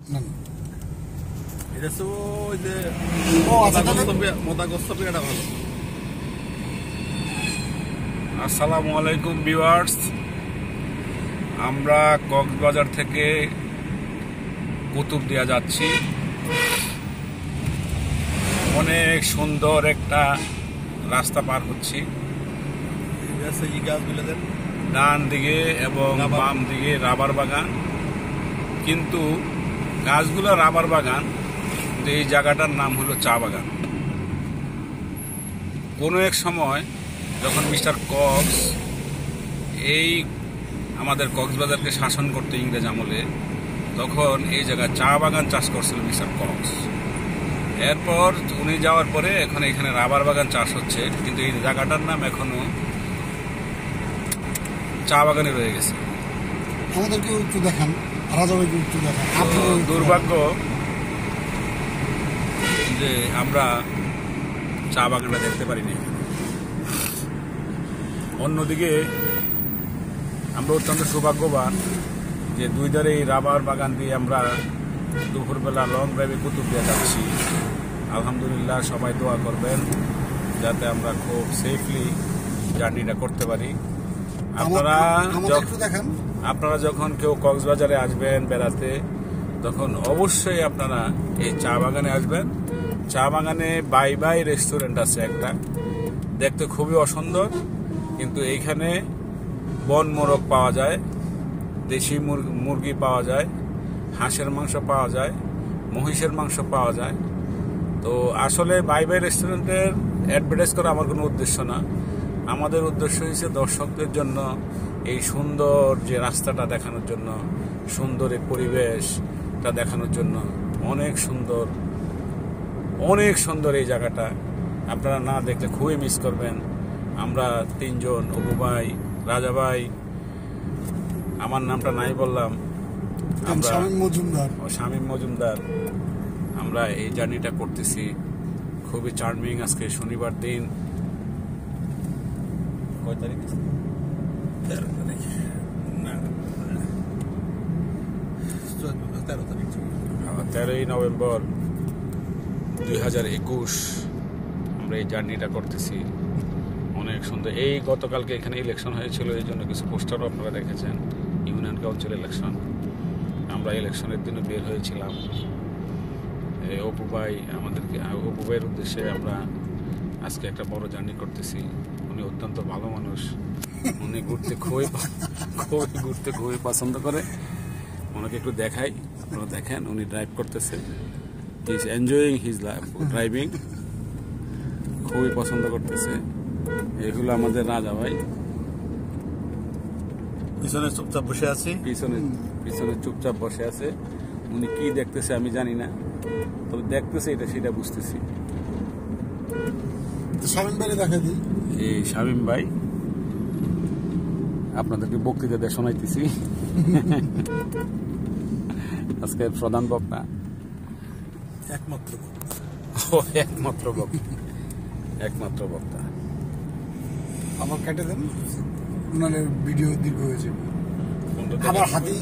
এটা তো ওই যে মোদাগস্ত পেয়াটা ভালো। আসসালামু আলাইকুম ভিউয়ার্স, আমরা কক্সবাজার থেকে কুতুবদিয়া যাচ্ছি। অনেক সুন্দর একটা রাস্তা পার হচ্ছি। এই গাছগুলো দেন, ডান দিকে এবং বাম দিকে রাবার বাগান, কিন্তু গাছগুলো রাবার বাগান, কিন্তু এই জায়গাটার নাম হলো চা বাগান। কোনো এক সময় যখন মিস্টার কক্স এই আমাদের কক্সবাজারকে শাসন করতে ইংরেজ আমলে, তখন এই জায়গায় চা বাগান চাষ করছিল মিস্টার কক্স। এরপর উনি যাওয়ার পরে এখন এখানে রাবার বাগান চাষ হচ্ছে, কিন্তু এই জায়গাটার নাম এখনো চা বাগানে রয়ে গেছে। আমাদেরকে একটু দেখান, রাজাভাইকে একটু দেখান। দুর্ভাগ্য যে আমরা চা বাগানটা দেখতে পারিনি। অন্যদিকে আমরা অত্যন্ত সৌভাগ্যবান যে দুই ধারে এই রাবার বাগান দিয়ে আমরা দুপুরবেলা লং ড্রাইভে কুতুবদিয়া যাচ্ছি। আলহামদুলিল্লাহ, সবাই দোয়া করবেন যাতে আমরা খুব সেফলি জার্নিটা করতে পারি। আপনারা যখন কেউ কক্সবাজারে আসবেন বেড়াতে, তখন অবশ্যই আপনারা এই চা বাগানে আসবেন। চা বাগানে বাই বাই রেস্টুরেন্ট আছে একটা, দেখতে খুবই অসুন্দর, কিন্তু এইখানে বন মোরগ পাওয়া যায়, দেশি মুরগি পাওয়া যায়, হাঁসের মাংস পাওয়া যায়, মহিষের মাংস পাওয়া যায়। তো আসলে বাই বাই রেস্টুরেন্টের অ্যাডভার্টাইজ করা আমার কোনো উদ্দেশ্য না। আমাদের উদ্দেশ্য হচ্ছে দর্শকদের জন্য এই সুন্দর যে রাস্তাটা দেখানোর জন্য, সুন্দর এই পরিবেশটা দেখানোর জন্য। অনেক সুন্দর, অনেক সুন্দর এই জায়গাটা। আপনারা না দেখলে খুবই মিস করবেন। আমরা তিনজন, অপু ভাই, রাজা ভাই, আমার নামটা নাই বললাম, শামীম মজুমদার, আমরা এই জার্নিটা করতেছি। খুবই চার্মিং। আজকে শনিবার দিন, কয় তারিখ? 13ই নভেম্বর 2021 আমরা এই জার্নিটা করতেছি। অনেক সুন্দর। এই গতকালকে এখানে ইলেকশন হয়েছিল, এই জন্য কিছু পোস্টারও আপনারা দেখেছেন, ইউনিয়ন কাউন্সিল ইলেকশন। আমরা ইলেকশনের দিনে বের হয়েছিলাম। এই অপু ভাইয়ের উদ্দেশ্যে আমরা আজকে একটা বড় জার্নি করতেছি। উনি অত্যন্ত ভালো মানুষ, উনি ঘুরতে খুবই পছন্দ করে। ওনাকে একটু দেখাই, আপনারা দেখেন উনি ড্রাইভ করতেছে। He is enjoying his driving, খুবই পছন্দ করতেছে। এগুলো আমাদের রাজা ভাই, পিছনে চুপচাপ বসে আছে। পিছনে চুপচাপ বসে আছে। উনি কি দেখতেছে আমি জানি না, তবে দেখতেছে এটা সেটা বুঝতেছি। এই শামীম ভাই আপনাদেরকে বক্তৃতা দিয়ে শোনাইতেছি। আজকের প্রধান বক্তা, একমাত্র বক্তা। আমার কেটে দেন, ওনার ভিডিও দীর্ঘ হয়েছে। আবার হাতি